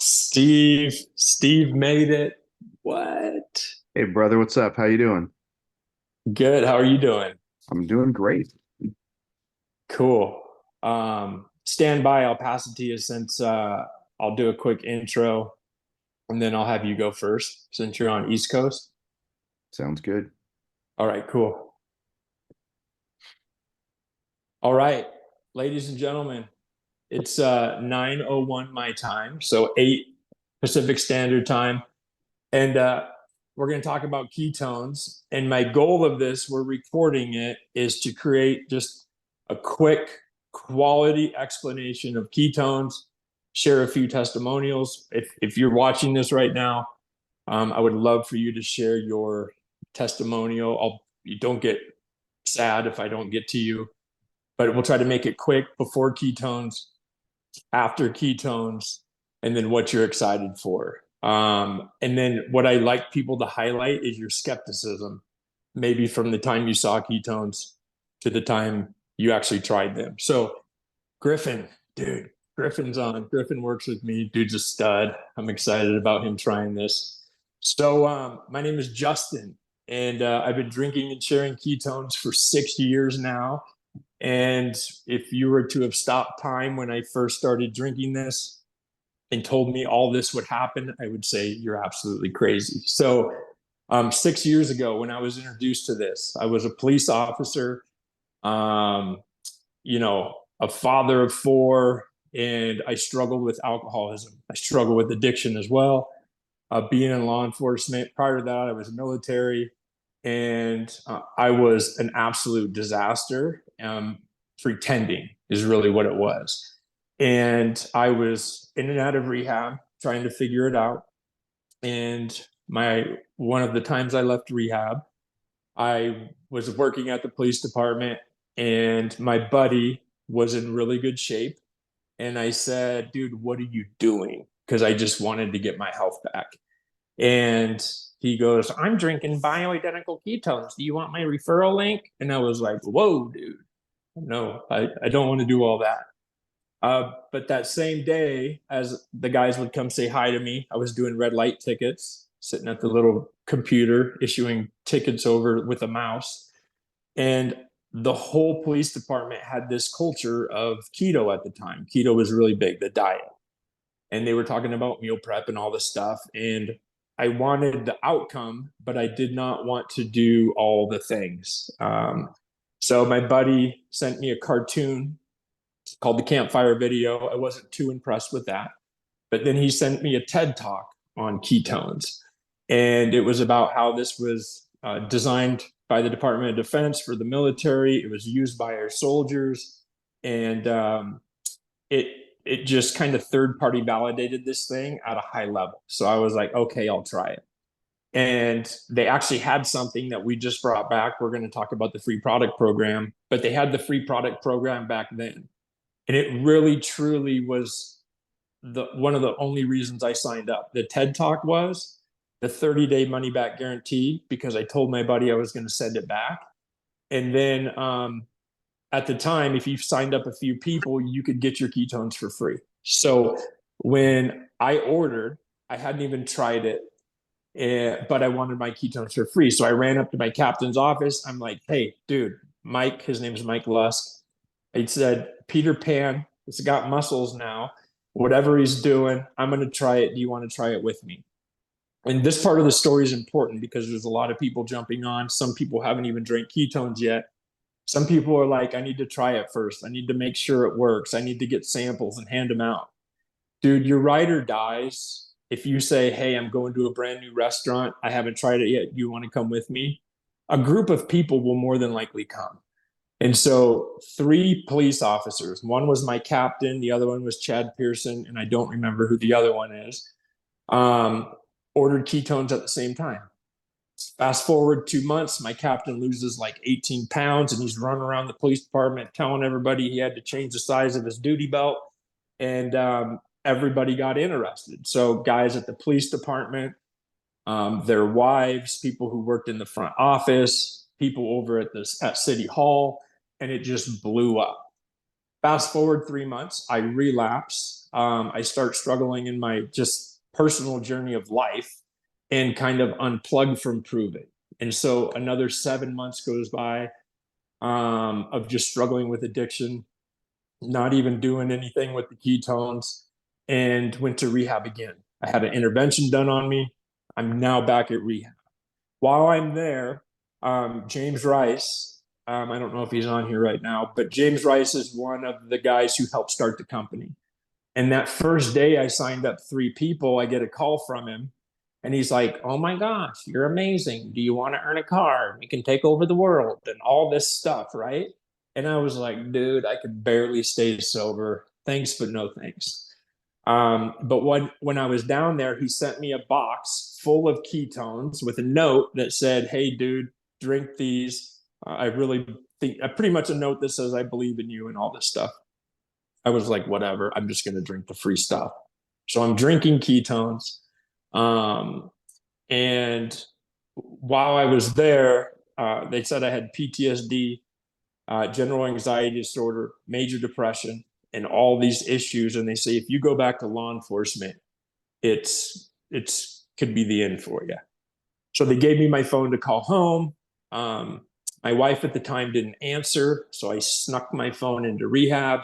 Steve made it. What? Hey brother, what's up? How you doing? Good. How are you doing? I'm doing great. Cool. Stand by. I'll pass it to you since I'll do a quick intro and then I'll have you go first since you're on East Coast. Sounds good. All right, cool. All right, ladies and gentlemen, it's 9:01 my time, so 8 Pacific Standard Time. And we're going to talk about ketones. And my goal of this, we're recording it, is to create just a quick quality explanation of ketones, share a few testimonials. If you're watching this right now, I would love for you to share your testimonial. You don't get sad if I don't get to you, but we'll try to make it quick before ketones, after ketones, and then what you're excited for. And then what I like people to highlight is your skepticism, maybe from the time you saw ketones to the time you actually tried them. So Griffin, dude, Griffin's on. Griffin works with me. Dude's a stud. I'm excited about him trying this. So my name is Justin, and I've been drinking and sharing ketones for 6 years now. And if you were to have stopped time when I first started drinking this and told me all this would happen, I would say you're absolutely crazy. So 6 years ago, when I was introduced to this, I was a police officer, um, a father of four, and I struggled with alcoholism. I struggled with addiction as well. Being in law enforcement, prior to that, I was military, and I was an absolute disaster. Pretending is really what it was. And I was in and out of rehab trying to figure it out. And my one of the times I left rehab, I was working at the police department, and my buddy was in really good shape. And I said, dude, what are you doing? Because I just wanted to get my health back. And he goes, I'm drinking bioidentical ketones. Do you want my referral link? And I was like, whoa, dude. No, I don't want to do all that. But that same day, as the guys would come say hi to me, I was doing red light tickets, sitting at the little computer, issuing tickets over with a mouse. And the whole police department had this culture of keto at the time. Keto was really big, the diet. And they were talking about meal prep and all this stuff. And I wanted the outcome, but I did not want to do all the things. So my buddy sent me a cartoon called the Campfire Video. I wasn't too impressed with that. But then he sent me a TED talk on ketones. And it was about how this was designed by the Department of Defense for the military. It was used by our soldiers. And it it just kind of third party validated this thing at a high level. So I was like, okay, I'll try it. And they actually had something that we just brought back. We're going to talk about the free product program, but they had the free product program back then. And it really truly was the one of the only reasons I signed up. The TED talk was the 30-day money back guarantee, because I told my buddy I was going to send it back. And then at the time, if you signed up a few people, you could get your ketones for free. So when I ordered, I hadn't even tried it, but I wanted my ketones for free. So I ran up to my captain's office. I'm like, hey, dude, Mike, his name's Mike Lusk. I said, Peter Pan has got muscles now. Whatever he's doing, I'm going to try it. Do you want to try it with me? And this part of the story is important because there's a lot of people jumping on. Some people haven't even drank ketones yet. Some people are like, I need to try it first. I need to make sure it works. I need to get samples and hand them out. Dude, your rider dies if you say, hey, I'm going to a brand new restaurant. I haven't tried it yet. You want to come with me? A group of people will more than likely come. And so 3 police officers, one was my captain, the other one was Chad Pearson, and I don't remember who the other one is, um, ordered ketones at the same time. Fast forward 2 months, my captain loses like 18 pounds and he's running around the police department telling everybody he had to change the size of his duty belt. And everybody got interested. So, guys at the police department, their wives, people who worked in the front office, people over at City Hall, and it just blew up. Fast forward 3 months, I relapse I start struggling in my just personal journey of life and kind of unplug from Prove It. And so another 7 months goes by of just struggling with addiction, not even doing anything with the ketones, and went to rehab again. I had an intervention done on me. I'm now back at rehab. While I'm there, James Rice, I don't know if he's on here right now, but James Rice is one of the guys who helped start the company. And that first day I signed up 3 people, I get a call from him. And he's like, "Oh my gosh, you're amazing. Do you want to earn a car? We can take over the world," and all this stuff, right? And I was like, dude, I could barely stay sober. Thanks, but no thanks. But when I was down there, he sent me a box full of ketones with a note that said, "Hey, dude, drink these. I really think," pretty much a note that says, "I believe in you," and all this stuff. I was like, whatever, I'm just going to drink the free stuff. So I'm drinking ketones. And while I was there, they said I had PTSD, general anxiety disorder, major depression, and all these issues. And they say, if you go back to law enforcement, it's could be the end for you. So they gave me my phone to call home. My wife at the time didn't answer, so I snuck my phone into rehab,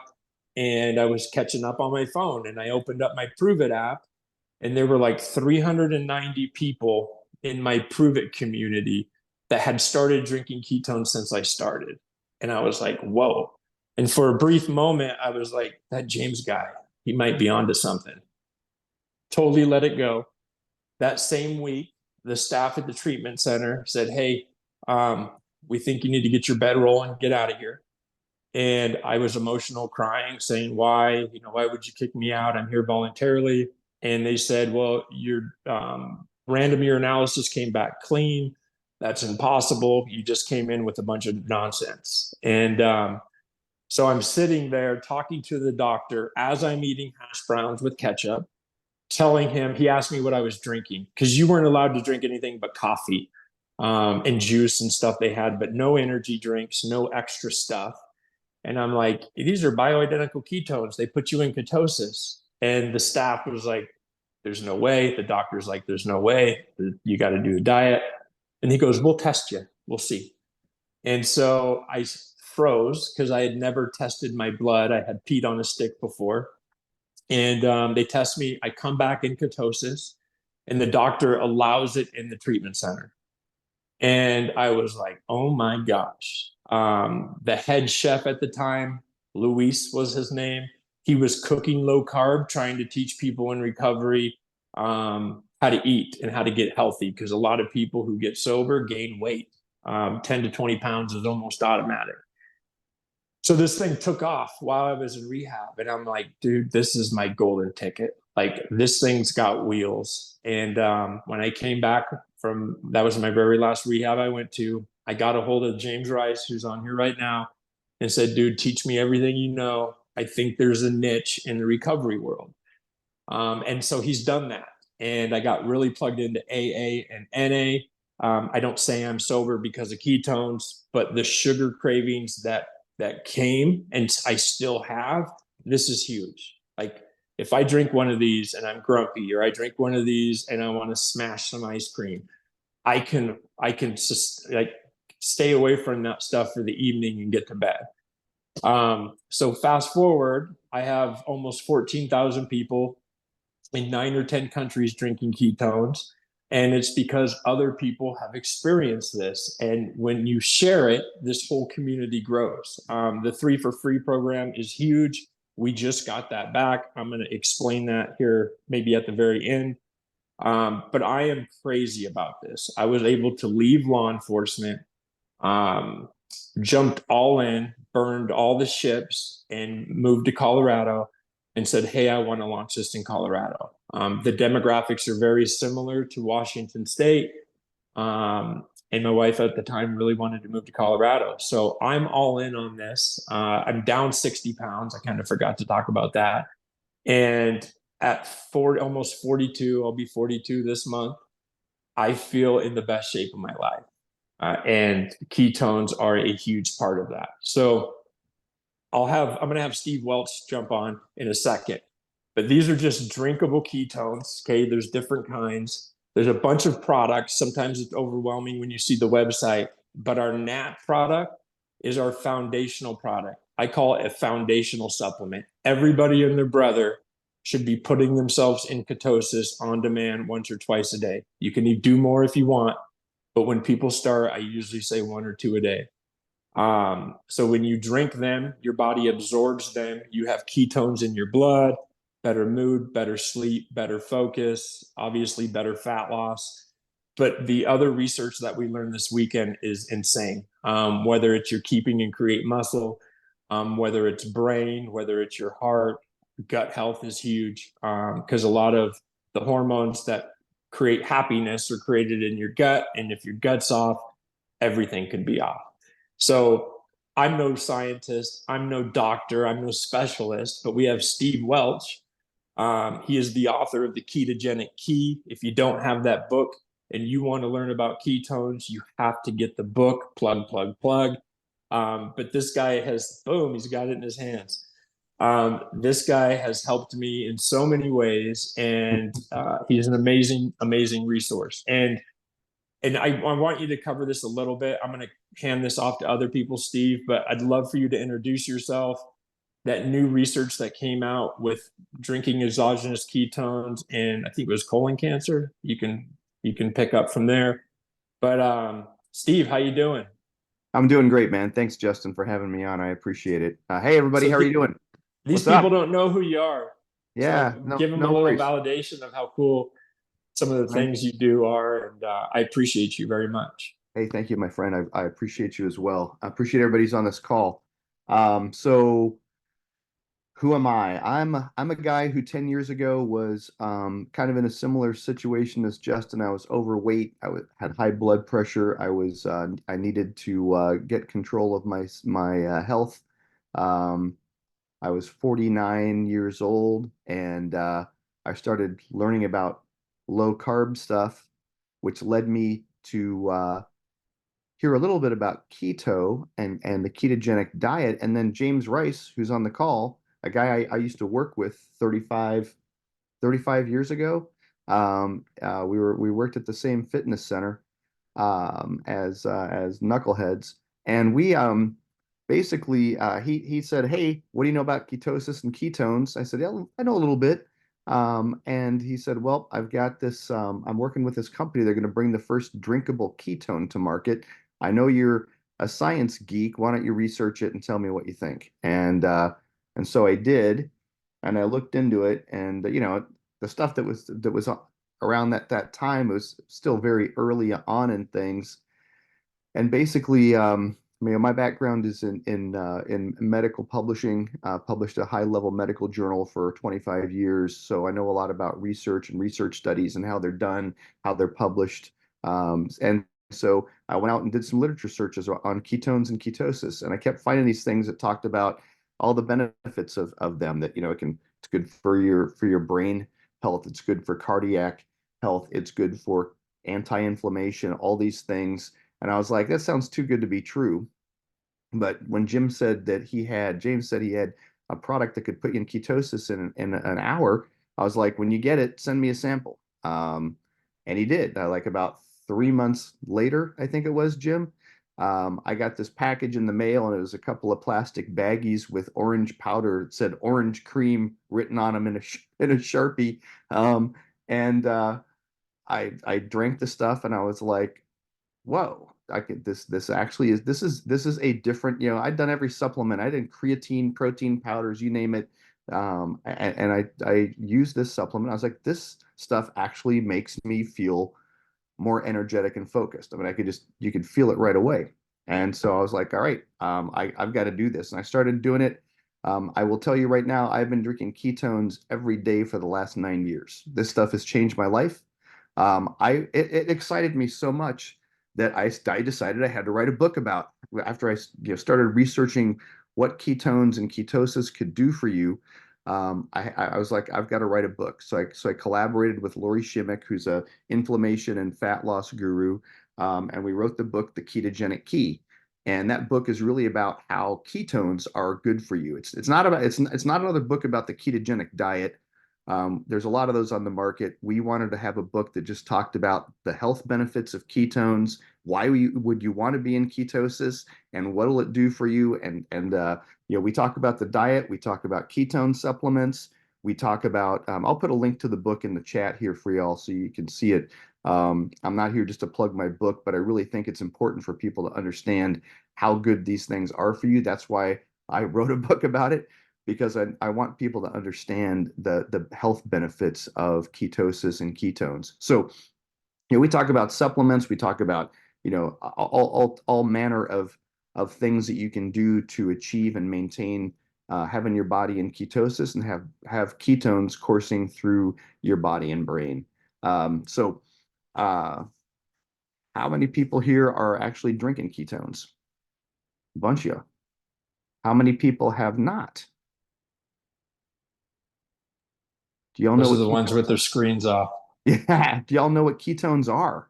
and I was catching up on my phone. And I opened up my Prove It app, and there were like 390 people in my Prove It community that had started drinking ketones since I started. And I was like, whoa. And for a brief moment, I was like, that James guy, he might be onto something. Totally let it go. That same week, the staff at the treatment center said, "Hey, we think you need to get your bed rolling, get out of here." And I was emotional, crying, saying, "Why? Why would you kick me out? I'm here voluntarily." And they said, "Well, your random urinalysis came back clean. That's impossible. You just came in with a bunch of nonsense." And so I'm sitting there talking to the doctor as I'm eating hash browns with ketchup, telling him, he asked me what I was drinking, because you weren't allowed to drink anything but coffee and juice and stuff they had, but no energy drinks, no extra stuff. And I'm like, these are bioidentical ketones. They put you in ketosis. And the staff was like, there's no way. The doctor's like, there's no way. You got to do a diet. And he goes, we'll test you. We'll see. And so I froze because I had never tested my blood. I had peed on a stick before. And they test me. I come back in ketosis, and the doctor allows it in the treatment center. And I was like, oh my gosh. The head chef at the time, Luis was his name, he was cooking low carb, trying to teach people in recovery how to eat and how to get healthy, because a lot of people who get sober gain weight. 10 to 20 pounds is almost automatic. So this thing took off while I was in rehab. And I'm like, dude, this is my golden ticket. Like, this thing's got wheels. And when I came back from, that was my very last rehab I went to, I got a hold of James Rice, who's on here right now, and said, dude, teach me everything you know. I think there's a niche in the recovery world. And so he's done that. And I got really plugged into AA and NA. I don't say I'm sober because of ketones, but the sugar cravings that came, and I still have, this is huge. Like, if I drink one of these and I'm grumpy, or I drink one of these and I want to smash some ice cream, I can just like stay away from that stuff for the evening and get to bed. So fast forward, I have almost 14,000 people in 9 or 10 countries drinking ketones. And it's because other people have experienced this. And when you share it, this whole community grows. The 3 for Free program is huge. We just got that back. I'm going to explain that here maybe at the very end. But I am crazy about this. I was able to leave law enforcement, jumped all in, burned all the ships, and moved to Colorado and said, hey, I want to launch this in Colorado. The demographics are very similar to Washington State. And my wife at the time really wanted to move to Colorado. So I'm all in on this. I'm down 60 pounds. I kind of forgot to talk about that. And at almost 42, I'll be 42 this month, I feel in the best shape of my life. And ketones are a huge part of that. So I'm going to have Steve Welch jump on in a second. but these are just drinkable ketones. Okay, there's different kinds. There's a bunch of products. Sometimes it's overwhelming when you see the website, but our NAT product is our foundational product. I call it a foundational supplement. Everybody and their brother should be putting themselves in ketosis on demand once or twice a day. You can do more if you want, but when people start, I usually say 1 or 2 a day. So when you drink them, your body absorbs them. You have ketones in your blood, better mood, better sleep, better focus, obviously better fat loss. But the other research that we learned this weekend is insane. Whether it's your keeping and create muscle, whether it's brain, whether it's your heart, gut health is huge because a lot of the hormones that create happiness are created in your gut. And if your gut's off, everything can be off. So I'm no scientist, I'm no doctor, I'm no specialist, but we have Steve Welch. He is the author of The Ketogenic Key. If you don't have that book and you want to learn about ketones, you have to get the book, plug, plug, plug. But this guy has, boom, he's got it in his hands. This guy has helped me in so many ways, and he's an amazing, amazing resource. And I want you to cover this a little bit. I'm going to hand this off to other people, Steve, but I'd love for you to introduce yourself, that new research that came out with drinking exogenous ketones and I think it was colon cancer. You can pick up from there. But Steve, how you doing? I'm doing great, man. Thanks, Justin, for having me on. I appreciate it. Hey, everybody, So how are you doing? these What's people up? don't know who you are. Yeah, So no, give them a no little worries. validation of how cool some of the Right. things you do are. And I appreciate you very much. Hey, thank you, my friend. I appreciate you as well. I appreciate everybody's on this call. So who am I? I'm a guy who 10 years ago was kind of in a similar situation as Justin. I was overweight. Had high blood pressure. I needed to get control of my health. Um, I was 49 years old, and I started learning about low carb stuff, which led me to hear a little bit about keto and the ketogenic diet. And then James Rice, who's on the call, a guy I used to work with 35 years ago. We worked at the same fitness center as knuckleheads, and we basically he said, "Hey, what do you know about ketosis and ketones?" I said, "Yeah, I know a little bit." And he said, "Well, I've got this. I'm working with this company. They're going to bring the first drinkable ketone to market. I know you're a science geek. Why don't you research it and tell me what you think?" And so I did, and I looked into it, and the stuff that was around that time was still very early on in things. And basically, my background is in medical publishing. Published a high-level medical journal for 25 years, so I know a lot about research and research studies and how they're done, how they're published. And so I went out and did some literature searches on ketones and ketosis, and I kept finding these things that talked about all the benefits of them. That it's good for your brain health, it's good for cardiac health, it's good for anti-inflammation, all these things. And I was like, that sounds too good to be true. But when James said he had a product that could put you in ketosis in an hour, I was like, when you get it, send me a sample. And he did. Like about 3 months later, I think it was, Jim. I got this package in the mail, and it was a couple of plastic baggies with orange powder. It said orange cream written on them in a Sharpie. And I drank the stuff, and I was like, whoa, I could this actually is a different, I'd done every supplement. I did creatine, protein powders, you name it. And I used this supplement. I was like, this stuff actually makes me feel more energetic and focused. I mean, you could feel it right away. And so I was like, all right, I've got to do this. And I started doing it. I will tell you right now, I've been drinking ketones every day for the last 9 years. This stuff has changed my life. It excited me so much that I decided I had to write a book about. After I started researching what ketones and ketosis could do for you. I was like, I've got to write a book. So I collaborated with Lori Shimmick, who's a inflammation and fat loss guru, and we wrote the book, The Ketogenic Key. And that book is really about how ketones are good for you. It's not about it's not another book about the ketogenic diet. There's a lot of those on the market. We wanted to have a book that just talked about the health benefits of ketones. Why would you want to be in ketosis, and what will it do for you? And we talk about the diet. We talk about ketone supplements. We talk about. I'll put a link to the book in the chat here for y'all so you can see it. I'm not here just to plug my book, but I really think it's important for people to understand how good these things are for you. That's why I wrote a book about it, because I want people to understand the health benefits of ketosis and ketones. So, we talk about supplements, we talk about, all manner of things that you can do to achieve and maintain having your body in ketosis and have ketones coursing through your body and brain. So, how many people here are actually drinking ketones? A bunch of you. How many people have not? Do y'all know Those are what the ones with their screens off. Yeah. Do y'all know what ketones are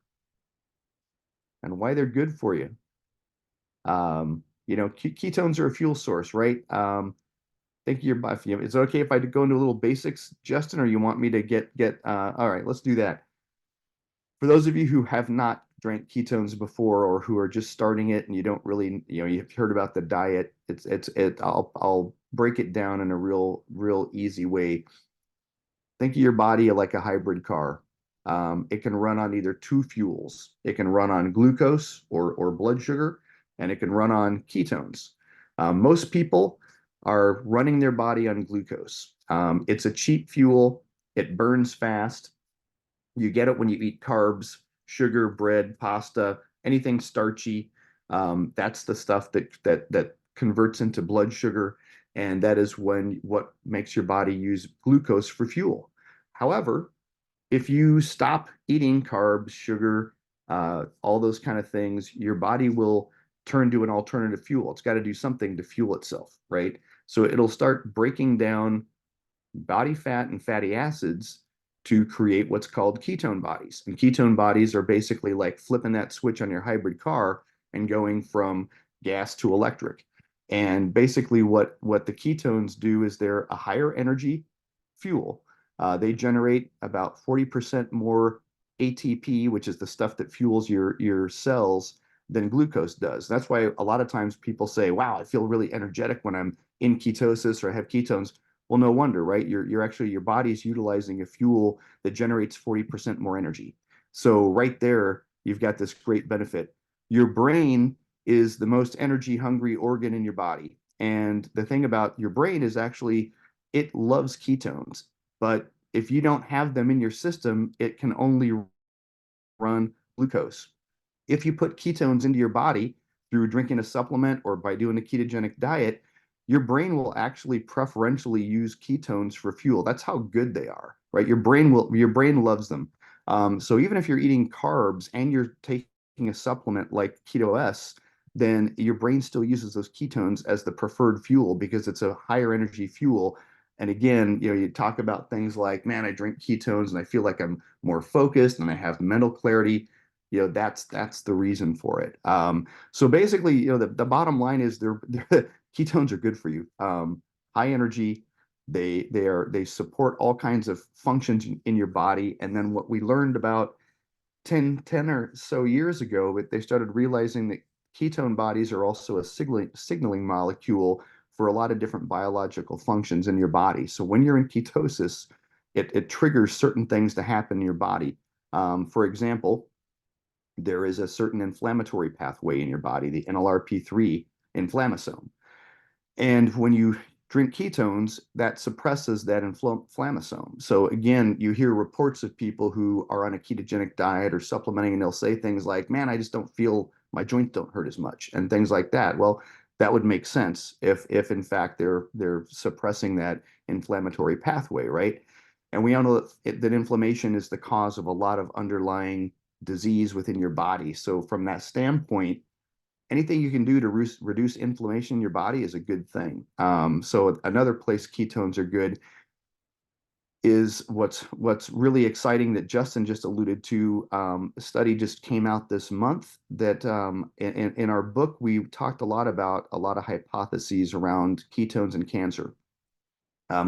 and why they're good for you? Ketones are a fuel source, right? Think your body. Is it okay if I go into a little basics, Justin, or you want me to get? All right, let's do that. For those of you who have not drank ketones before, or who are just starting it and you don't really, you've heard about the diet. I'll break it down in a real easy way. Think of your body like a hybrid car. It can run on either two fuels. It can run on glucose or blood sugar, and it can run on ketones. Most people are running their body on glucose. It's a cheap fuel. It burns fast. You get it when you eat carbs, sugar, bread, pasta, anything starchy. That's the stuff that converts into blood sugar, and that is what makes your body use glucose for fuel. However, if you stop eating carbs, sugar, all those kind of things, your body will turn to an alternative fuel. It's got to do something to fuel itself, right? So it'll start breaking down body fat and fatty acids to create what's called ketone bodies. And ketone bodies are basically like flipping that switch on your hybrid car and going from gas to electric. And basically what the ketones do is they're a higher energy fuel. They generate about 40% more ATP, which is the stuff that fuels your cells, than glucose does. That's why a lot of times people say, wow, I feel really energetic when I'm in ketosis or I have ketones. Well, no wonder, right? You're actually, your body's utilizing a fuel that generates 40% more energy. So right there, you've got this great benefit. Your brain is the most energy hungry organ in your body. And the thing about your brain is actually it loves ketones, but if you don't have them in your system, it can only run glucose. If you put ketones into your body through drinking a supplement or by doing a ketogenic diet, your brain will actually preferentially use ketones for fuel. That's how good they are, right? Your brain loves them. So even if you're eating carbs and you're taking a supplement like Keto S, then your brain still uses those ketones as the preferred fuel because it's a higher energy fuel. And again, you talk about things like, man, I drink ketones and I feel like I'm more focused and I have mental clarity. That's the reason for it. So basically, the bottom line is ketones are good for you. High energy, they support all kinds of functions in your body. And then what we learned about 10 or so years ago, but they started realizing that ketone bodies are also a signaling molecule for a lot of different biological functions in your body. So when you're in ketosis, it triggers certain things to happen in your body. For example, there is a certain inflammatory pathway in your body, the NLRP3 inflammasome. And when you drink ketones, that suppresses that inflammasome. So again, you hear reports of people who are on a ketogenic diet or supplementing, and they'll say things like, man, I just don't feel, my joints don't hurt as much, and things like that. Well, that would make sense if in fact they're suppressing that inflammatory pathway, right? And we all know that inflammation is the cause of a lot of underlying disease within your body. So from that standpoint, anything you can do to reduce inflammation in your body is a good thing. So another place ketones are good is what's really exciting that Justin just alluded to. A study just came out this month that in our book, we talked a lot about a lot of hypotheses around ketones and cancer.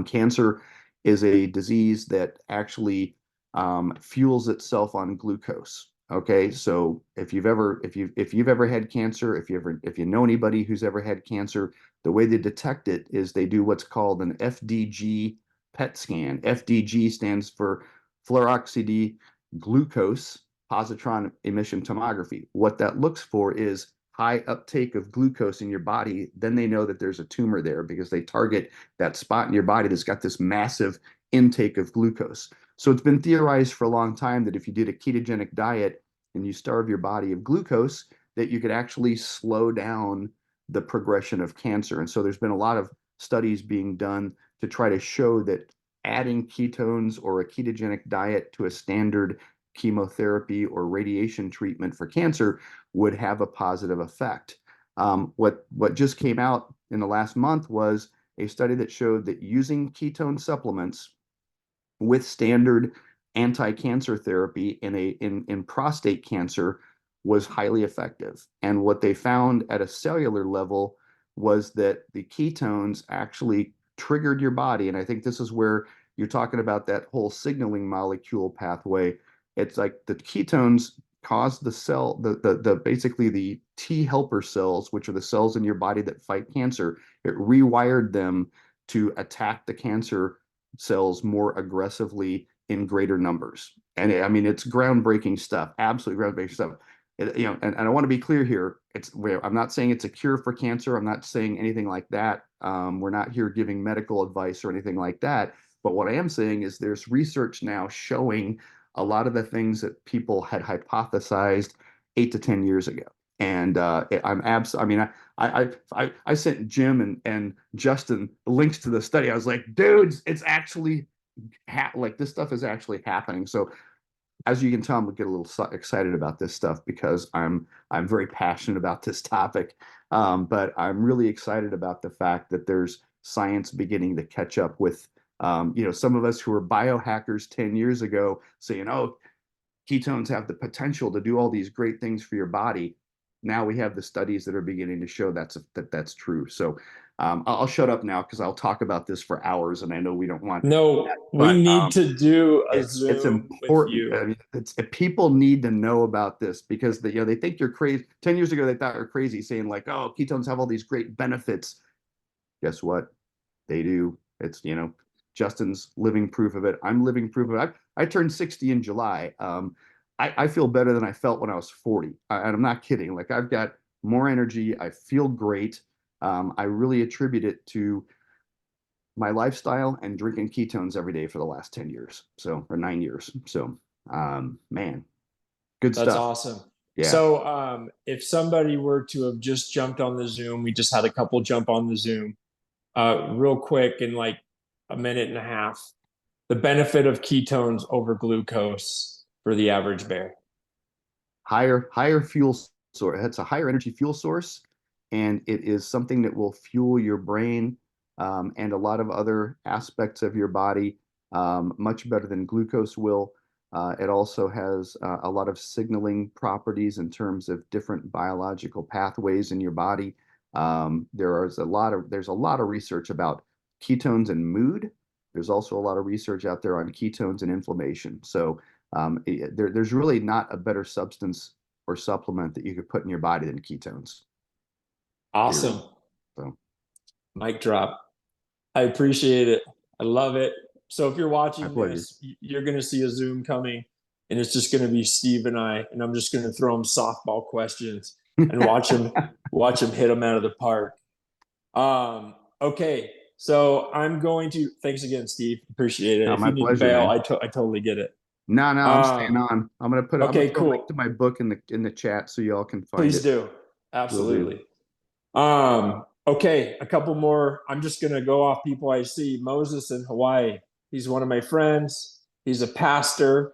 Cancer is a disease that actually fuels itself on glucose. Okay, so if you've ever had cancer, if you know anybody who's ever had cancer, the way they detect it is they do what's called an FDG PET scan. FDG stands for fluoroxyde glucose positron emission tomography. What that looks for is high uptake of glucose in your body. Then they know that there's a tumor there because they target that spot in your body that's got this massive intake of glucose. So it's been theorized for a long time that if you did a ketogenic diet and you starve your body of glucose, that you could actually slow down the progression of cancer. And so there's been a lot of studies being done to try to show that adding ketones or a ketogenic diet to a standard chemotherapy or radiation treatment for cancer would have a positive effect. What just came out in the last month was a study that showed that using ketone supplements with standard anti-cancer therapy in prostate cancer was highly effective. And what they found at a cellular level was that the ketones actually triggered your body. And I think this is where you're talking about that whole signaling molecule pathway. It's like the ketones cause the basically the T helper cells, which are the cells in your body that fight cancer. It rewired them to attack the cancer cells more aggressively in greater numbers. And I mean, it's groundbreaking stuff, absolutely groundbreaking stuff. And I want to be clear here. I'm not saying it's a cure for cancer. I'm not saying anything like that. We're not here giving medical advice or anything like that. But what I am saying is there's research now showing a lot of the things that people had hypothesized 8 to 10 years ago. And I mean, I sent Jim and Justin links to the study. I was like, dudes, it's actually like this stuff is actually happening. So as you can tell, I'm gonna get a little excited about this stuff because I'm very passionate about this topic. But I'm really excited about the fact that there's science beginning to catch up with some of us who were biohackers 10 years ago saying, oh, ketones have the potential to do all these great things for your body. Now we have the studies that are beginning to show that's true. So I'll shut up now because I'll talk about this for hours, and I know we don't want No, that, we but need to do a it's Zoom with important. you. I mean, people need to know about this because they think you're crazy. 10 years ago, they thought you're crazy, saying like, "Oh, ketones have all these great benefits." Guess what? They do. It's Justin's living proof of it. I'm living proof of it. I turned 60 in July. I feel better than I felt when I was 40. And I'm not kidding. Like I've got more energy. I feel great. I really attribute it to my lifestyle and drinking ketones every day for the last 10 years. So, or 9 years. So, man, good That's stuff. awesome. Yeah. So, if somebody were to have just jumped on the Zoom, we just had a couple jump on the Zoom, real quick in like a minute and a half, the benefit of ketones over glucose for the average bear. Higher fuel source. It's a higher energy fuel source, and it is something that will fuel your brain and a lot of other aspects of your body much better than glucose will. It also has a lot of signaling properties in terms of different biological pathways in your body. There's a lot of research about ketones and mood. There's also a lot of research out there on ketones and inflammation. So there's really not a better substance or supplement that you could put in your body than ketones. Awesome. Period. So Mic drop. I appreciate it. I love it. So if you're my watching pleasure. this, you're going to see a Zoom coming, and it's just going to be Steve and I, and I'm just going to throw him softball questions and watch him hit them out of the park. Okay, so I'm going to thanks again, Steve. Appreciate it. No, If my you need to pleasure, bail, man. I totally get it. No, I'm staying Um, on. I'm gonna okay, throw a link cool. to my book in the chat so y'all can find Please it. do. Will do. Absolutely. Okay, a couple more. I'm just gonna go off people I see. Moses in Hawaii. He's one of my friends. He's a pastor.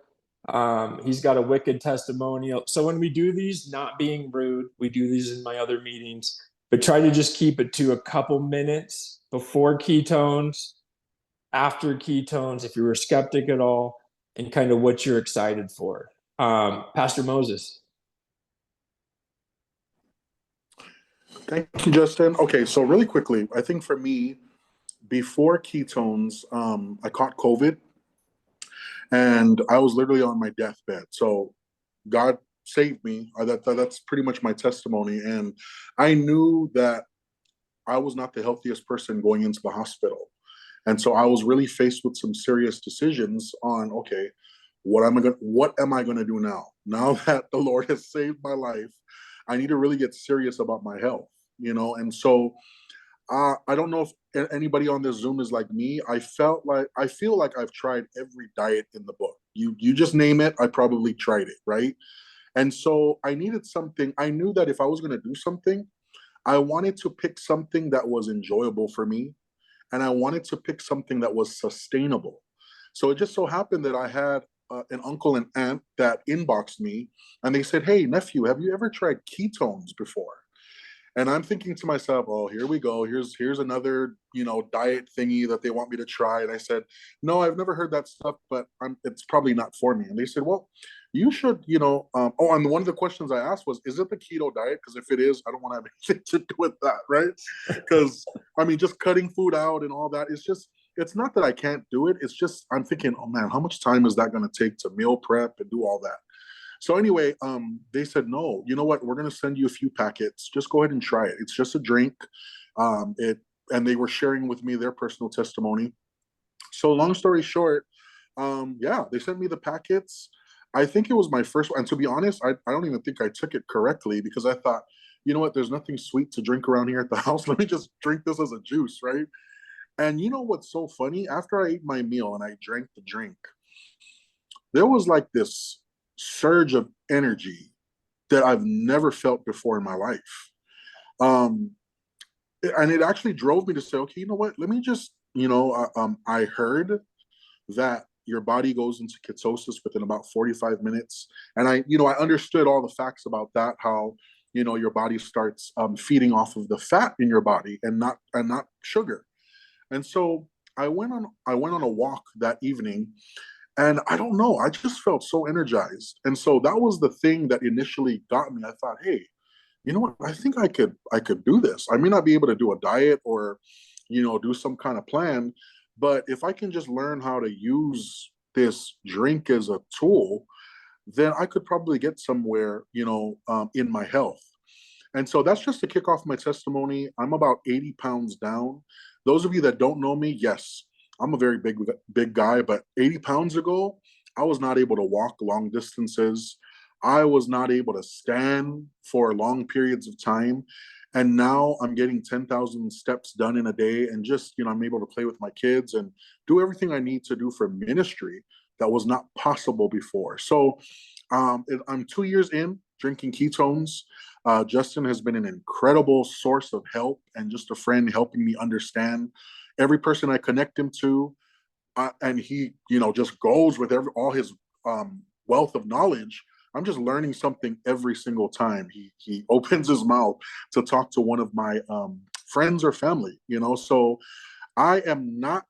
He's got a wicked testimonial. So when we do these, not being rude, we do these in my other meetings, but try to just keep it to a couple minutes before ketones, after ketones, if you were a skeptic at all, and kind of what you're excited for. Pastor Moses. Thank you, Justin. Okay, so really quickly, I think for me, before ketones, I caught COVID, and I was literally on my deathbed. So God saved me. That's pretty much my testimony. And I knew that I was not the healthiest person going into the hospital. And so I was really faced with some serious decisions on, okay, what am I going to do now? Now that the Lord has saved my life, I need to really get serious about my health, And so I don't know if anybody on this Zoom is like me. I feel like I've tried every diet in the book. You just name it, I probably tried it, right? And so I needed something. I knew that if I was going to do something, I wanted to pick something that was enjoyable for me, and I wanted to pick something that was sustainable. So it just so happened that I had an uncle and aunt that inboxed me, and they said, "Hey, nephew, have you ever tried ketones before?" And I'm thinking to myself, "Oh, here we go. Here's another, diet thingy that they want me to try." And I said, "No, I've never heard that stuff, but it's probably not for me." And they said, "Well, you should, Oh, and one of the questions I asked was, "Is it the keto diet? Because if it is, I don't want to have anything to do with that, right?" Because I mean, just cutting food out and all that, it's not that I can't do it. It's just I'm thinking, oh man, how much time is that going to take to meal prep and do all that? So anyway, they said, no, you know what? We're going to send you a few packets. Just go ahead and try it. It's just a drink. And they were sharing with me their personal testimony. So long story short, yeah, they sent me the packets. I think it was my first one. And to be honest, I don't even think I took it correctly, because I thought, you know what? There's nothing sweet to drink around here at the house. Let me just drink this as a juice, right? And you know what's so funny? After I ate my meal and I drank the drink, there was like this surge of energy that I've never felt before in my life. Um, and it actually drove me to say, okay, you know what? Let me just, I heard that your body goes into ketosis within about 45 minutes. And I understood all the facts about that, how, your body starts feeding off of the fat in your body and not sugar. And so I went on a walk that evening, and I don't know, I just felt so energized. And so that was the thing that initially got me. I thought, hey, you know what? I think I could do this. I may not be able to do a diet or, do some kind of plan, but if I can just learn how to use this drink as a tool, then I could probably get somewhere, in my health. And so that's just to kick off my testimony. I'm about 80 pounds down. Those of you that don't know me, yes, I'm a very big guy, but 80 pounds ago, I was not able to walk long distances. I was not able to stand for long periods of time. And now I'm getting 10,000 steps done in a day. And just, I'm able to play with my kids and do everything I need to do for ministry that was not possible before. So I'm 2 years in drinking ketones. Justin has been an incredible source of help and just a friend helping me understand every person I connect him to. And he, just goes with all his wealth of knowledge. I'm just learning something every single time he opens his mouth to talk to one of my friends or family. So I am not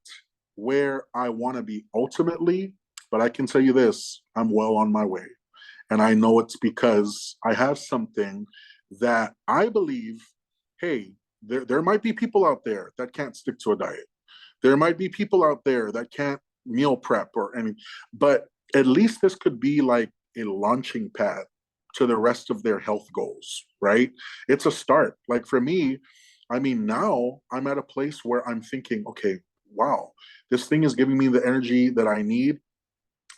where I want to be ultimately, but I can tell you this: I'm well on my way. And I know it's because I have something that I believe, hey, there might be people out there that can't stick to a diet. There might be people out there that can't meal prep or any, but at least this could be like a launching pad to the rest of their health goals, right? It's a start. Like for me, I mean, now I'm at a place where I'm thinking, okay, wow, this thing is giving me the energy that I need.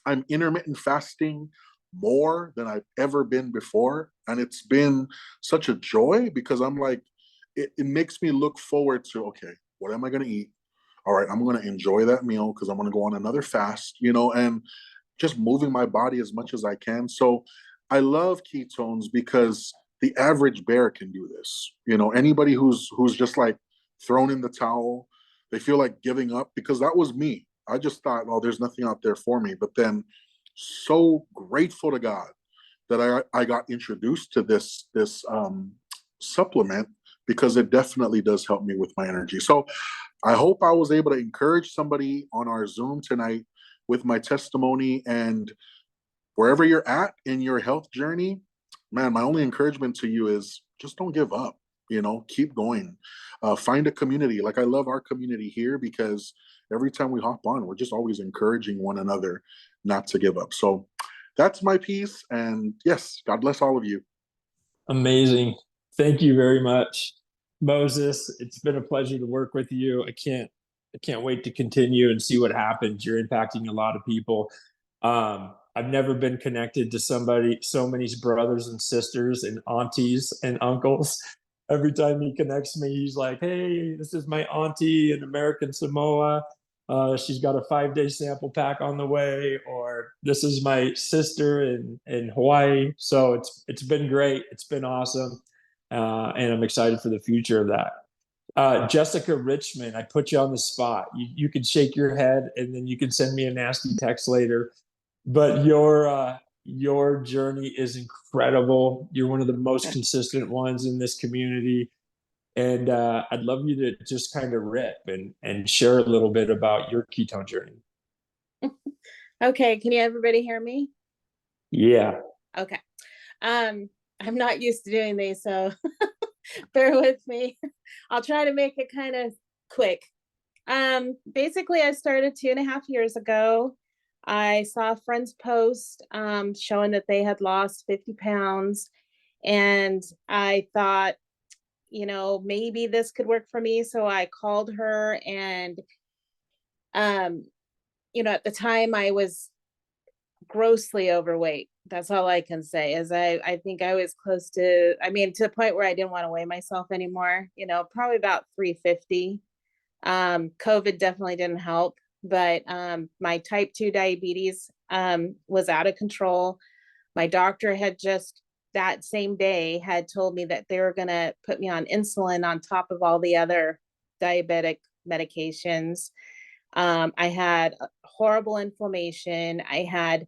I'm intermittent fasting more than I've ever been before. And it's been such a joy, because I'm like, it makes me look forward to, okay, what am I going to eat? All right, I'm going to enjoy that meal because I'm going to go on another fast, and just moving my body as much as I can. So I love ketones because the average bear can do this. Anybody who's just like thrown in the towel, they feel like giving up, because that was me. I just thought, oh, there's nothing out there for me. But then, so grateful to God that I got introduced to this supplement, because it definitely does help me with my energy. So I hope I was able to encourage somebody on our Zoom tonight with my testimony. And wherever you're at in your health journey, man, my only encouragement to you is just don't give up. keep going. Find a community. Like, I love our community here because every time we hop on, we're just always encouraging one another not to give up. So that's my piece. And yes, God bless all of you. Amazing. Thank you very much, Moses. It's been a pleasure to work with you. I can't wait to continue and see what happens. You're impacting a lot of people. I've never been connected to somebody, so many brothers and sisters and aunties and uncles. Every time he connects me, he's like, "Hey, this is my auntie in American Samoa. She's got a 5-day sample pack on the way," or "This is my sister in Hawaii." So it's been great. It's been awesome, and I'm excited for the future of that. Jessica Richmond, I put you on the spot. You can shake your head and then you can send me a nasty text later. But your journey is incredible. You're one of the most consistent ones in this community. And I'd love you to just kind of rip and share a little bit about your ketone journey. Okay, can you everybody hear me? Yeah. Okay. I'm not used to doing these, so bear with me. I'll try to make it kind of quick. Basically, I started 2.5 years ago. I saw a friend's post showing that they had lost 50 pounds. And I thought, maybe this could work for me. So I called her and, at the time I was grossly overweight. That's all I can say is I think I was close to, to the point where I didn't want to weigh myself anymore, probably about 350. COVID definitely didn't help, but my type 2 diabetes was out of control. My doctor had just that same day had told me that they were going to put me on insulin on top of all the other diabetic medications. I had horrible inflammation. I had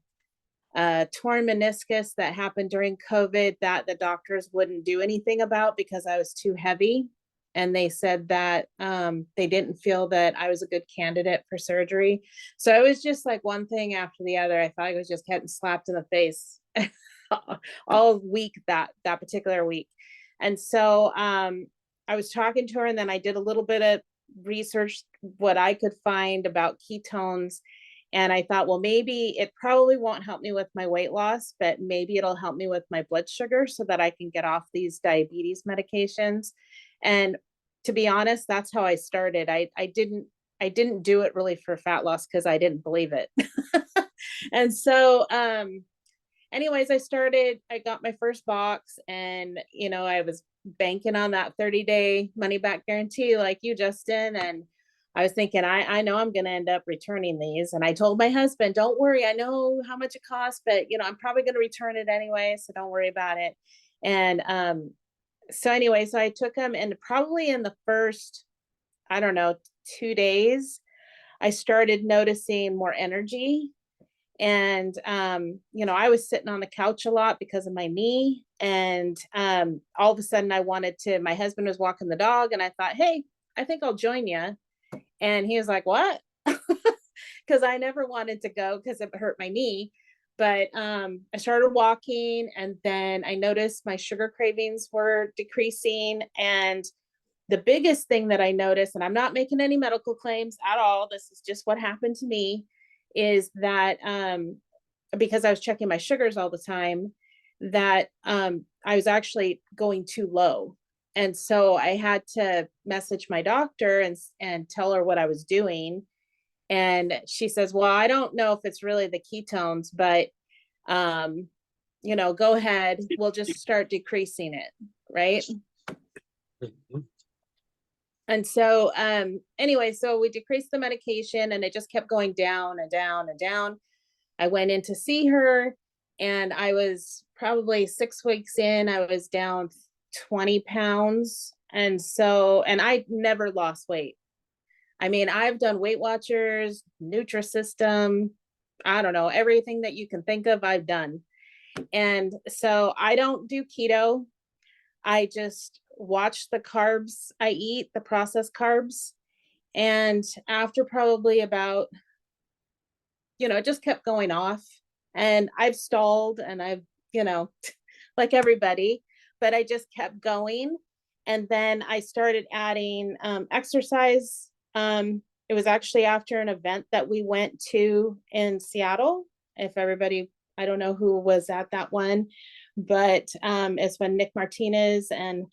torn meniscus that happened during COVID that the doctors wouldn't do anything about because I was too heavy. And they said that they didn't feel that I was a good candidate for surgery. So it was just like one thing after the other. I thought I was just getting slapped in the face all week, that particular week. And so I was talking to her, and then I did a little bit of research, what I could find about ketones. And I thought, well, maybe it probably won't help me with my weight loss, but maybe it'll help me with my blood sugar so that I can get off these diabetes medications. And to be honest, that's how I started. I didn't do it really for fat loss because I didn't believe it. And so anyways, I got my first box, and I was banking on that 30-day money back guarantee like you, Justin. And I was thinking, I know I'm going to end up returning these. And I told my husband, don't worry, I know how much it costs, but I'm probably going to return it anyway, so don't worry about it. And so anyway, so I took them, and probably in the first, I don't know, 2 days, I started noticing more energy. And I was sitting on the couch a lot because of my knee. And all of a sudden my husband was walking the dog, and I thought, hey, I think I'll join you. And he was like, what? Because I never wanted to go because it hurt my knee. But I started walking, and then I noticed my sugar cravings were decreasing. And the biggest thing that I noticed, and I'm not making any medical claims at all, this is just what happened to me, is that because I was checking my sugars all the time, that I was actually going too low. And so I had to message my doctor and tell her what I was doing. And she says, well, I don't know if it's really the ketones, but, go ahead. We'll just start decreasing it. Right. And so, anyway, so we decreased the medication, and it just kept going down and down and down. I went in to see her, and I was probably 6 weeks in, I was down 20 pounds. And I never lost weight. I've done Weight Watchers, Nutrisystem, I don't know, everything that you can think of, I've done. And so I don't do keto. I just watch the carbs I eat, the processed carbs. And after probably about, it just kept going off, and I've stalled, and I've, like everybody, but I just kept going. And then I started adding exercise. It was actually after an event that we went to in Seattle. If everybody, I don't know who was at that one, but it's when Nick Martinez and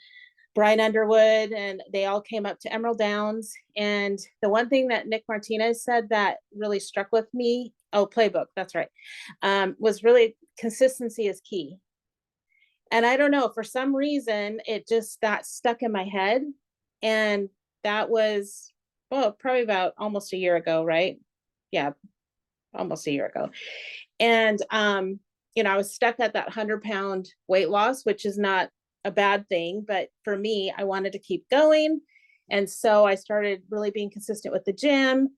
Brian Underwood and they all came up to Emerald Downs. And the one thing that Nick Martinez said that really struck with me, oh, playbook, that's right, was really consistency is key. And I don't know, for some reason, it just got stuck in my head. And that was, well, probably about almost a year ago, right? Yeah, almost a year ago. And, I was stuck at that 100-pound weight loss, which is not a bad thing. But for me, I wanted to keep going. And so I started really being consistent with the gym,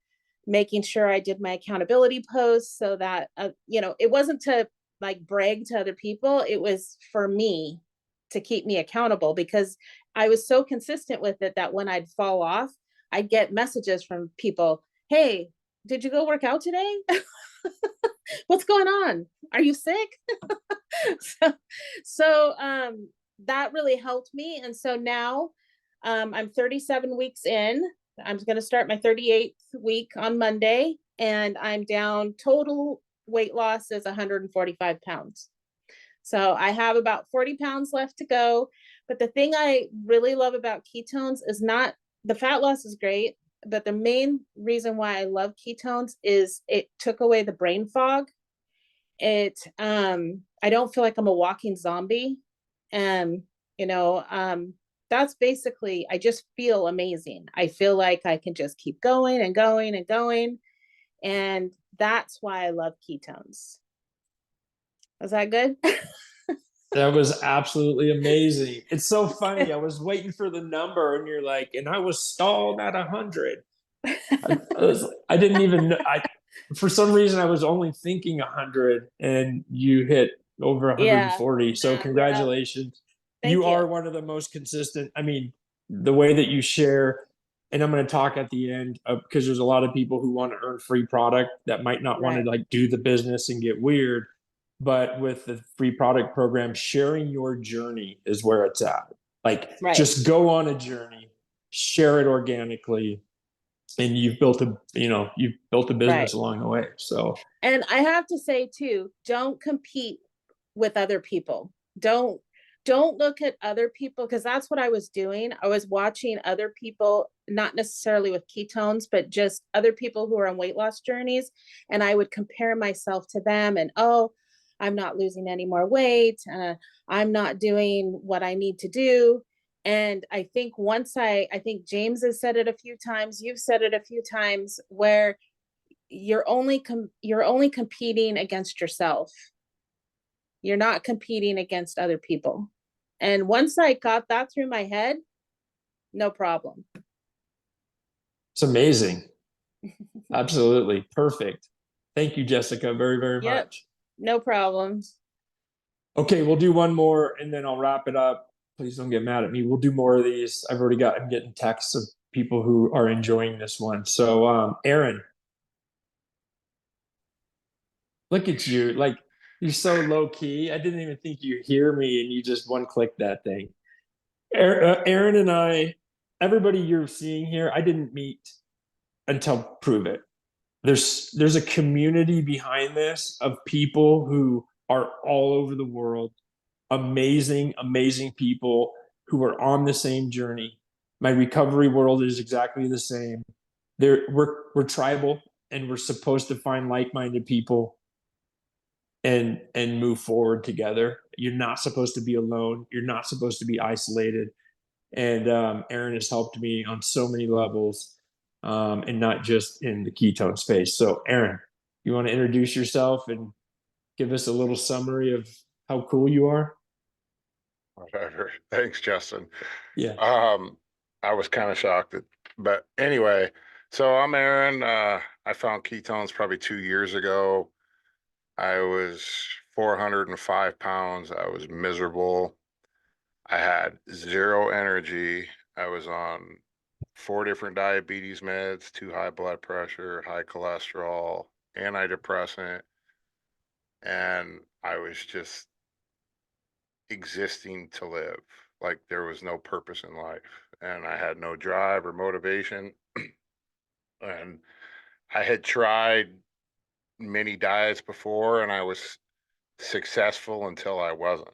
making sure I did my accountability posts so that, it wasn't to like brag to other people. It was for me to keep me accountable because I was so consistent with it that when I'd fall off, I'd get messages from people. Hey, did you go work out today? What's going on? Are you sick? so that really helped me. And so now I'm 37 weeks in. I'm going to start my 38th week on Monday, and I'm down. Total weight loss is 145 pounds. So I have about 40 pounds left to go. But the thing I really love about ketones is not the fat loss is great, but the main reason why I love ketones is it took away the brain fog. I don't feel like I'm a walking zombie. And, that's basically, I just feel amazing. I feel like I can just keep going and going and going. And that's why I love ketones. Was that good? That was absolutely amazing. It's so funny. I was waiting for the number, and you're like, and I was stalled at 100. I didn't even know. For some reason, I was only thinking 100, and you hit over Yeah. 140. So No, you're up. congratulations. Thank You you. are one of the most consistent. I mean, the way that you share, and I'm going to talk at the end because there's a lot of people who want to earn free product that might not want Right. to like do the business and get weird. But with the free product program, sharing your journey is where it's at. Like, Right. just go on a journey, share it organically, and you've built a business Right. along the way. So, And I have to say too, don't compete with other people. Don't look at other people, because that's what I was doing. I was watching other people, not necessarily with ketones, but just other people who are on weight loss journeys. And I would compare myself to them and, oh, I'm not losing any more weight. I'm not doing what I need to do. And I think I think James has said it a few times, you've said it a few times, where you're only competing against yourself. You're not competing against other people. And once I got that through my head, no problem. it's amazing. Absolutely perfect. Thank you, Jessica, very, very Yep. much. No problems. Okay, we'll do one more and then I'll wrap it up. Please don't get mad at me. We'll do more of these. I'm getting texts of people who are enjoying this one. So, Aaron, look at you. Like, you're so low key. I didn't even think you hear me and you just one click that thing. Aaron and I, everybody you're seeing here, I didn't meet until Prove It. There's a community behind this of people who are all over the world, amazing, amazing people who are on the same journey. My recovery world is exactly the same. We're tribal, and we're supposed to find like-minded people and move forward together. You're not supposed to be alone. You're not supposed to be isolated. And Aaron has helped me on so many levels, and not just in the ketone space. So, Aaron, you want to introduce yourself and give us a little summary of how cool you are? Whatever. Thanks, Justin. Yeah. I was kind of shocked, but anyway, so I'm Aaron. I found ketones probably 2 years ago. I was 405 pounds. I was miserable. I had zero energy. I was on 4 different diabetes meds, 2 high blood pressure, high cholesterol, antidepressant, and I was just existing to live. like there was no purpose in life, and I had no drive or motivation. And I had tried many diets before, and I was successful until I wasn't,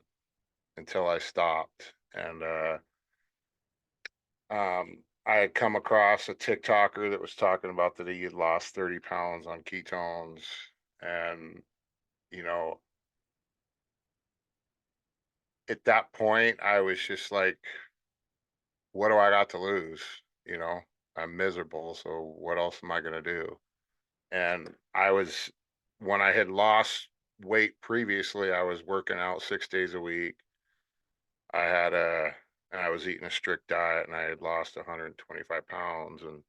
until I stopped. And I had come across a TikToker that was talking about that he had lost 30 pounds on ketones. And, you know, at that point, I was just like, what do I got to lose? You know, I'm miserable. So what else am I going to do? And when I had lost weight previously, I was working out 6 days a week. And I was eating a strict diet, and I had lost 125 pounds. And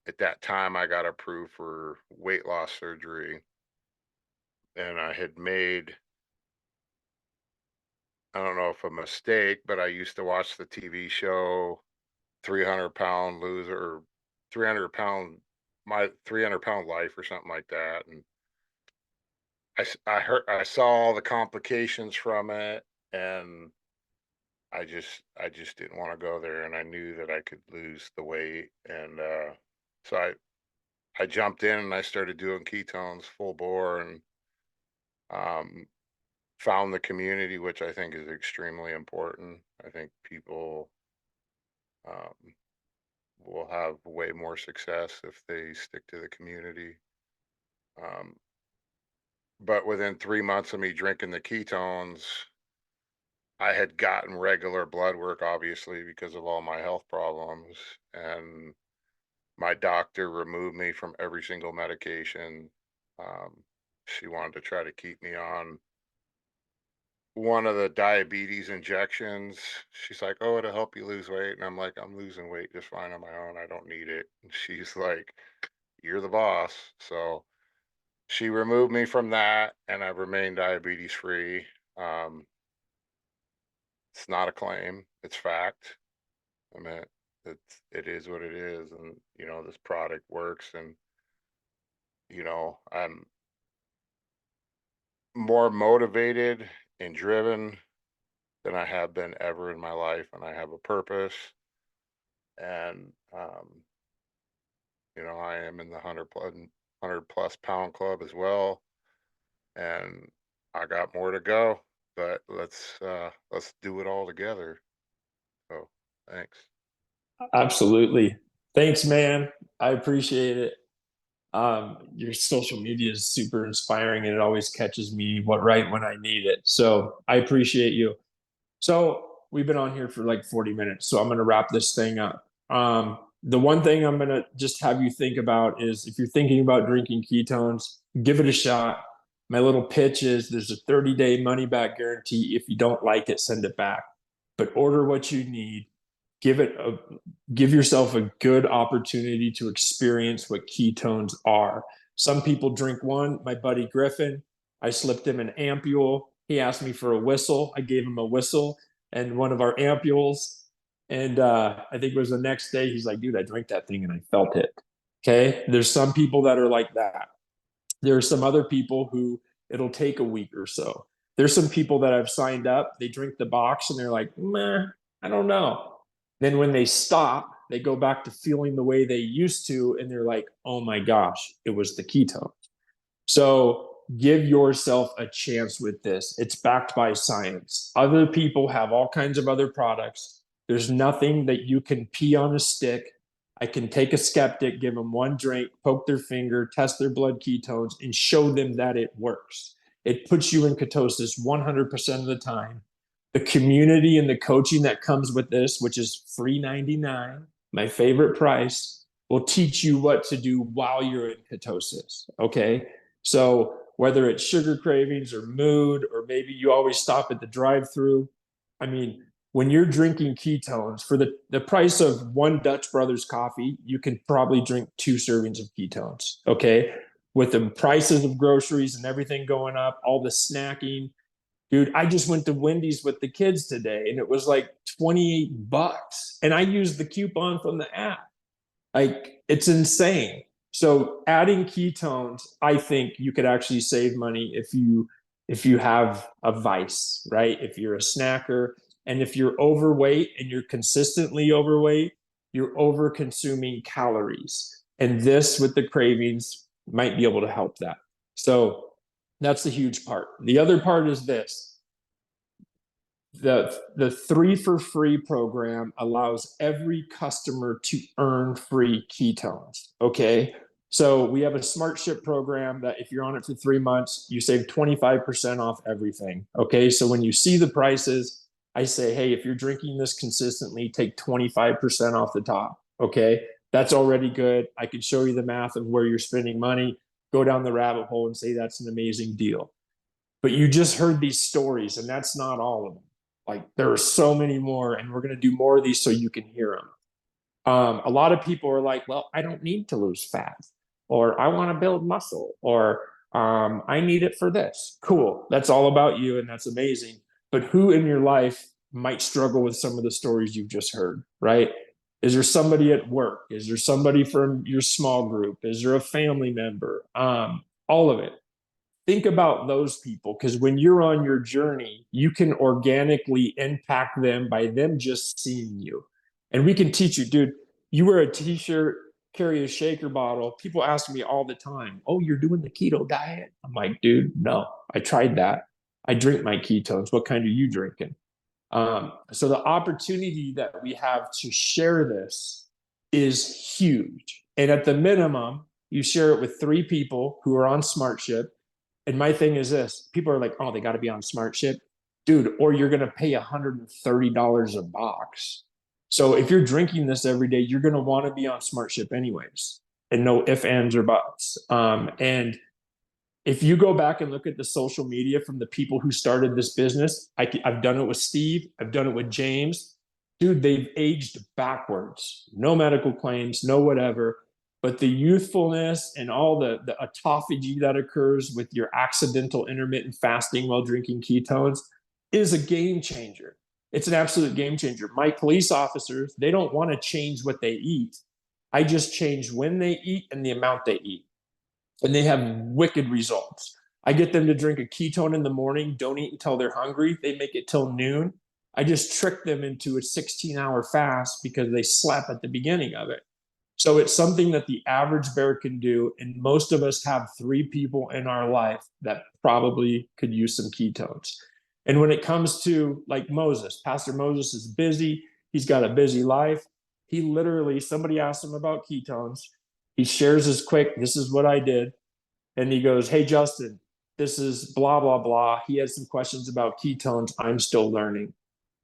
at that time, I got approved for weight loss surgery. And I had made, I don't know if a mistake, but I used to watch the TV show 300-pound loser, or 300-pound, my 300-pound life, or something like that. And I saw all the complications from it, and I just didn't want to go there, and I knew that I could lose the weight. And so I jumped in and I started doing ketones full bore, and um, found the community, which I think is extremely important. I think people um, will have way more success if they stick to the community. Um, but within 3 months of me drinking the ketones, I had gotten regular blood work, obviously, because of all my health problems. And my doctor removed me from every single medication. She wanted to try to keep me on one of the diabetes injections. She's like, "Oh, it'll help you lose weight." And I'm like, "I'm losing weight just fine on my own. I don't need it." And she's like, "You're the boss." So she removed me from that, and I've remained diabetes free. Um, it's not a claim, it's fact. I mean, it is what it is. And this product works. And I'm more motivated and driven than I have been ever in my life, and I have a purpose. And I am in the 100 plus pound club as well, and I got more to go. But let's do it all together. So thanks. Absolutely. Thanks, man. I appreciate it. Your social media is super inspiring, and it always catches me right when I need it. So I appreciate you. So we've been on here for like 40 minutes, so I'm going to wrap this thing up. The one thing I'm going to just have you think about is, if you're thinking about drinking ketones, give it a shot. My little pitch is, there's a 30-day money back guarantee. If you don't like it, send it back. But order what you need. Give yourself a good opportunity to experience what ketones are. Some people drink one. My buddy Griffin, I slipped him an ampule. He asked me for a whistle. I gave him a whistle and one of our ampules. And I think it was the next day, he's like, "Dude, I drank that thing and I felt it." Okay. There's some people that are like that. There are some other people who it'll take a week or so. There's some people that I've signed up, they drink the box and they're like, "Meh, I don't know." Then when they stop, they go back to feeling the way they used to, and they're like, "Oh my gosh, it was the ketone." So give yourself a chance with this. It's backed by science. Other people have all kinds of other products. There's nothing that you can pee on a stick. I can take a skeptic, give them one drink, poke their finger, test their blood ketones, and show them that it works. It puts you in ketosis 100% of the time. The community and the coaching that comes with this, which is free 99, my favorite price, will teach you what to do while you're in ketosis. Okay. So whether it's sugar cravings or mood, or maybe you always stop at the drive-through, I mean, when you're drinking ketones for the price of one Dutch Brothers coffee, you can probably drink 2 servings of ketones. Okay. With the prices of groceries and everything going up, all the snacking, dude, I just went to Wendy's with the kids today and it was like $28. And I used the coupon from the app. Like, it's insane. So adding ketones, I think you could actually save money if you have a vice, right? If you're a snacker, And if you're overweight and you're consistently overweight, you're over consuming calories. And this with the cravings might be able to help that. So that's the huge part. The other part is this. The 3 for Free program allows every customer to earn free ketones. Okay. So we have a Smart Ship program that if you're on it for 3 months, you save 25% off everything. Okay. So when you see the prices, I say, hey, if you're drinking this consistently, take 25% off the top. Okay. That's already good. I can show you the math of where you're spending money, go down the rabbit hole and say that's an amazing deal. But you just heard these stories, and that's not all of them. Like there are so many more, and we're going to do more of these so you can hear them. A lot of people are like, well, I don't need to lose fat, or I want to build muscle, or I need it for this. Cool. That's all about you, and that's amazing. But who in your life might struggle with some of the stories you've just heard, right? Is there somebody at work? Is there somebody from your small group? Is there a family member? All of it. Think about those people, because when you're on your journey, you can organically impact them by them just seeing you. And we can teach you, dude, you wear a t-shirt, carry a shaker bottle. People ask me all the time, oh, you're doing the keto diet? I'm like, dude, no, I tried that. I drink my ketones. What kind are you drinking? So the opportunity that we have to share this is huge. And at the minimum, you share it with 3 people who are on Smart Ship. And my thing is this, people are like, oh, they got to be on Smart Ship. Dude, or you're going to pay $130 a box. So if you're drinking this every day, you're going to want to be on Smart Ship anyways. And no ifs, ands, or buts. And if you go back and look at the social media from the people who started this business, I've done it with Steve. I've done it with James. Dude, they've aged backwards. No medical claims, no whatever. But the youthfulness and all the autophagy that occurs with your accidental intermittent fasting while drinking ketones is a game changer. It's an absolute game changer. My police officers, they don't want to change what they eat. I just change when they eat and the amount they eat. And they have wicked results. I get them to drink a ketone in the morning, don't eat until they're hungry. They make it till noon. I just trick them into a 16-hour fast because they slept at the beginning of it. So it's something that the average bear can do. And most of us have 3 people in our life that probably could use some ketones. And when it comes to like Moses, Pastor Moses is busy. He's got a busy life. He literally, somebody asked him about ketones. He shares his quick, this is what I did. And he goes, hey, Justin, this is blah, blah, blah. He has some questions about ketones. I'm still learning.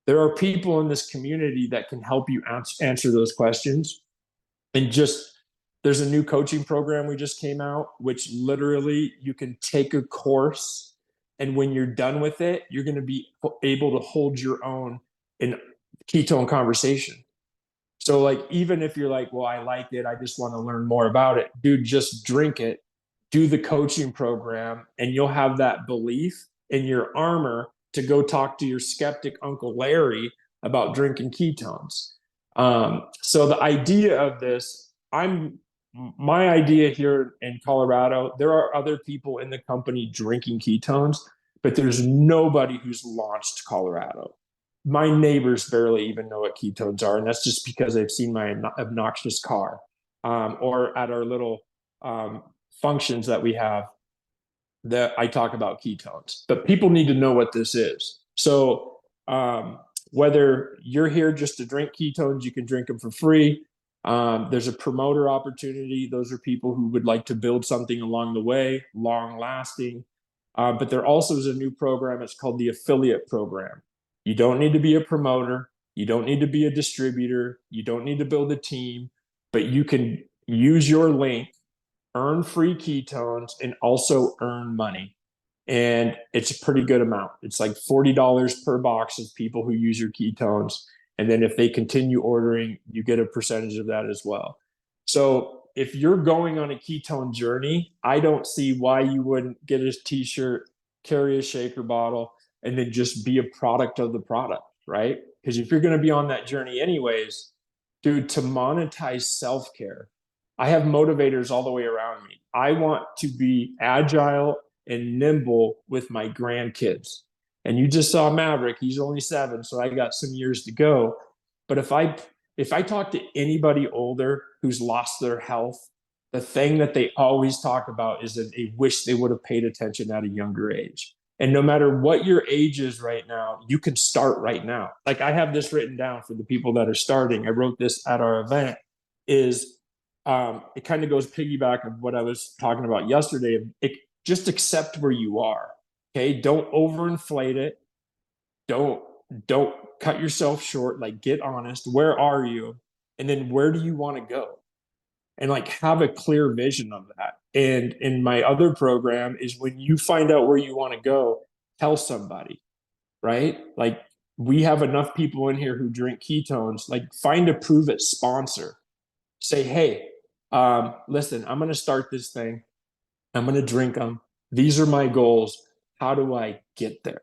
There are people in this community that can help you answer those questions. And just, there's a new coaching program we just came out, which literally you can take a course. And when you're done with it, you're going to be able to hold your own in ketone conversation. So like, even if you're like, well, I like it, I just want to learn more about it, dude, just drink it, do the coaching program, and you'll have that belief in your armor to go talk to your skeptic Uncle Larry about drinking ketones. So the idea of this, my idea here in Colorado, there are other people in the company drinking ketones, but there's nobody who's launched Colorado. My neighbors barely even know what ketones are, and that's just because they've seen my obnoxious car, or at our little functions that we have that I talk about ketones. But people need to know what this is. So whether you're here just to drink ketones, you can drink them for free. There's a promoter opportunity. Those are people who would like to build something along the way, long lasting. But there also is a new program. It's called the affiliate program. You don't need to be a promoter. You don't need to be a distributor. You don't need to build a team, but you can use your link, earn free ketones, and also earn money. And it's a pretty good amount. It's like $40 per box of people who use your ketones. And then if they continue ordering, you get a percentage of that as well. So if you're going on a ketone journey, I don't see why you wouldn't get a t-shirt, carry a shaker bottle, and then just be a product of the product, right? Because if you're going to be on that journey anyways, dude, to monetize self-care, I have motivators all the way around me. I want to be agile and nimble with my grandkids. And you just saw Maverick, he's only 7, so I got some years to go. But if I talk to anybody older who's lost their health, the thing that they always talk about is that they wish they would have paid attention at a younger age. And no matter what your age is right now, you can start right now. Like I have this written down for the people that are starting. I wrote this at our event. It kind of goes piggyback of what I was talking about yesterday. Just accept where you are. Okay, don't overinflate it. Don't cut yourself short. Like, get honest. Where are you? And then where do you want to go? And like have a clear vision of that. And in my other program is when you find out where you want to go, tell somebody, right? Like we have enough people in here who drink ketones. Like find a prove it sponsor. Say, hey, listen, I'm going to start this thing. I'm going to drink them. These are my goals. How do I get there?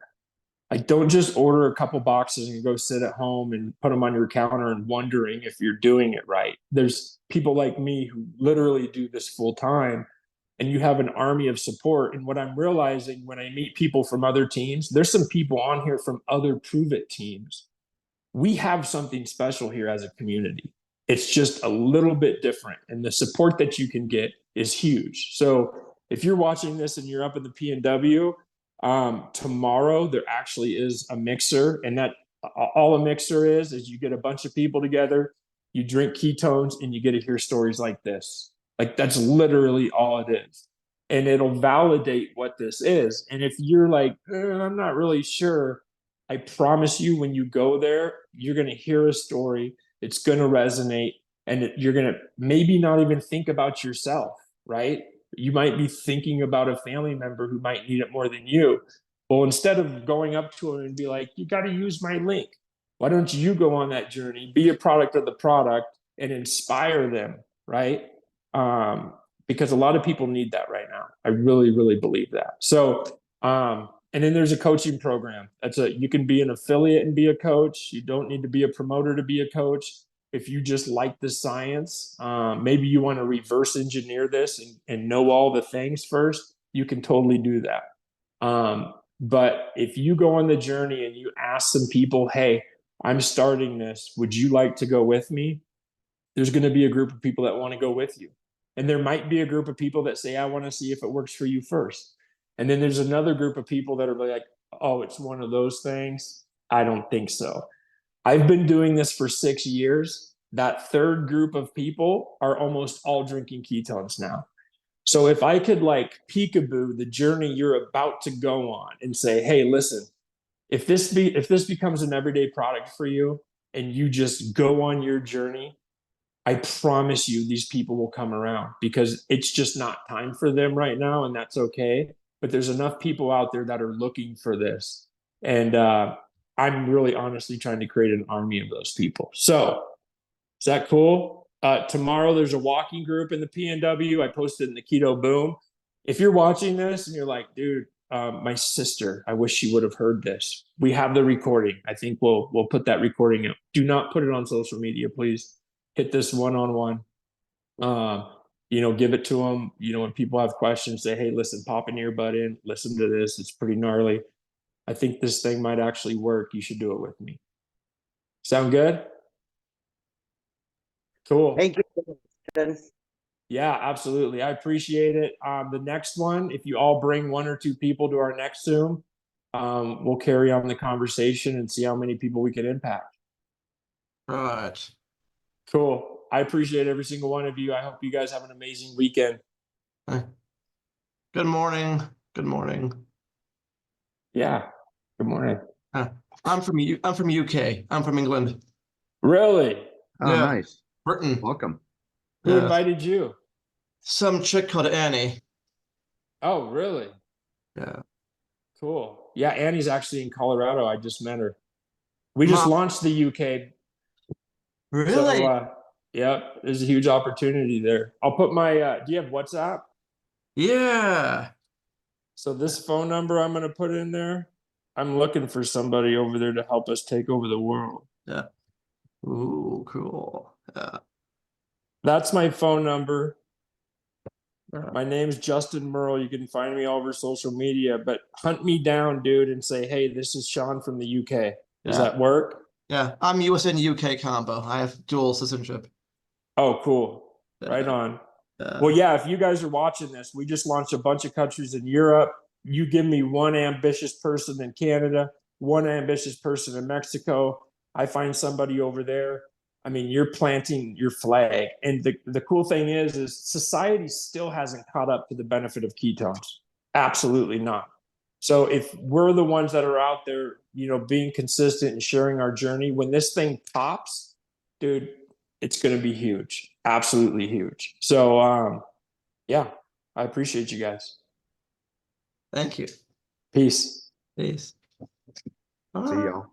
Like, don't just order a couple boxes and go sit at home and put them on your counter and wondering if you're doing it right. There's people like me who literally do this full time, and you have an army of support. And what I'm realizing when I meet people from other teams, there's some people on here from other Prove It teams. We have something special here as a community. It's just a little bit different, and the support that you can get is huge. So if you're watching this and you're up in the PNW, tomorrow there actually is a mixer, and that all a mixer is you get a bunch of people together, you drink ketones, and you get to hear stories like this. Like that's literally all it is. And it'll validate what this is. And if you're like, I'm not really sure, I promise you when you go there, you're going to hear a story. It's going to resonate, and you're going to maybe not even think about yourself, right? You might be thinking about a family member who might need it more than you. Well, instead of going up to them and be like, you got to use my link, why don't you go on that journey, be a product of the product, and inspire them, right? Because a lot of people need that right now. I really, really believe that. So, and then there's a coaching program. You can be an affiliate and be a coach. You don't need to be a promoter to be a coach. If you just like the science, maybe you want to reverse engineer this and know all the things first, you can totally do that. But if you go on the journey and you ask some people, hey, I'm starting this, would you like to go with me? There's going to be a group of people that want to go with you. And there might be a group of people that say, I want to see if it works for you first. And then there's another group of people that are like, oh, it's one of those things. I don't think so. I've been doing this for 6 years. That third group of people are almost all drinking ketones now. So if I could like peekaboo the journey you're about to go on and say, hey, listen, if this becomes an everyday product for you and you just go on your journey, I promise you these people will come around, because it's just not time for them right now, and that's okay. But there's enough people out there that are looking for this. And I'm really honestly trying to create an army of those people. So is that cool? Tomorrow there's a walking group in the PNW. I posted in the Keto Boom. If you're watching this and you're like, dude, my sister, I wish she would have heard this. We have the recording. I think we'll put that recording up. Do not put it on social media, please. Hit this one-on-one. Give it to them. When people have questions, say, hey, listen, pop an earbud in, listen to this. It's pretty gnarly. I think this thing might actually work. You should do it with me. Sound good? Cool. Thank you. Yeah, absolutely. I appreciate it. The next one, if you all bring 1 or 2 people to our next Zoom, we'll carry on the conversation and see how many people we can impact. Right. Cool. I appreciate every single one of you. I hope you guys have an amazing weekend. Hi. Good morning. Good morning. Yeah. Good morning. I'm from UK. I'm from England. Really? Oh, Yeah. nice. Britain. Welcome. Who Yes. invited you? Some chick called Annie. Oh, really? Yeah. Cool. Yeah, Annie's actually in Colorado. I just met her. We just Mom. launched the UK. Really? So, yep, there's a huge opportunity there. I'll put my, do you have WhatsApp? Yeah. So this phone number I'm going to put in there, I'm looking for somebody over there to help us take over the world. Yeah. Ooh, cool. Yeah. That's my phone number. My name's Justin Merle. You can find me all over social media, but hunt me down, dude, and say, hey, this is Sean from the UK. Does Yeah. that work? Yeah, I'm US and UK combo. I have dual citizenship. Oh, cool. Right on. Well, yeah, if you guys are watching this, we just launched a bunch of countries in Europe. You give me one ambitious person in Canada, one ambitious person in Mexico. I find somebody over there. I mean, you're planting your flag. And the cool thing is society still hasn't caught up to the benefit of ketones. Absolutely not. So if we're the ones that are out there, being consistent and sharing our journey, when this thing pops, dude, it's going to be huge. Absolutely huge. So, yeah, I appreciate you guys. Thank you. Peace. Peace. See y'all.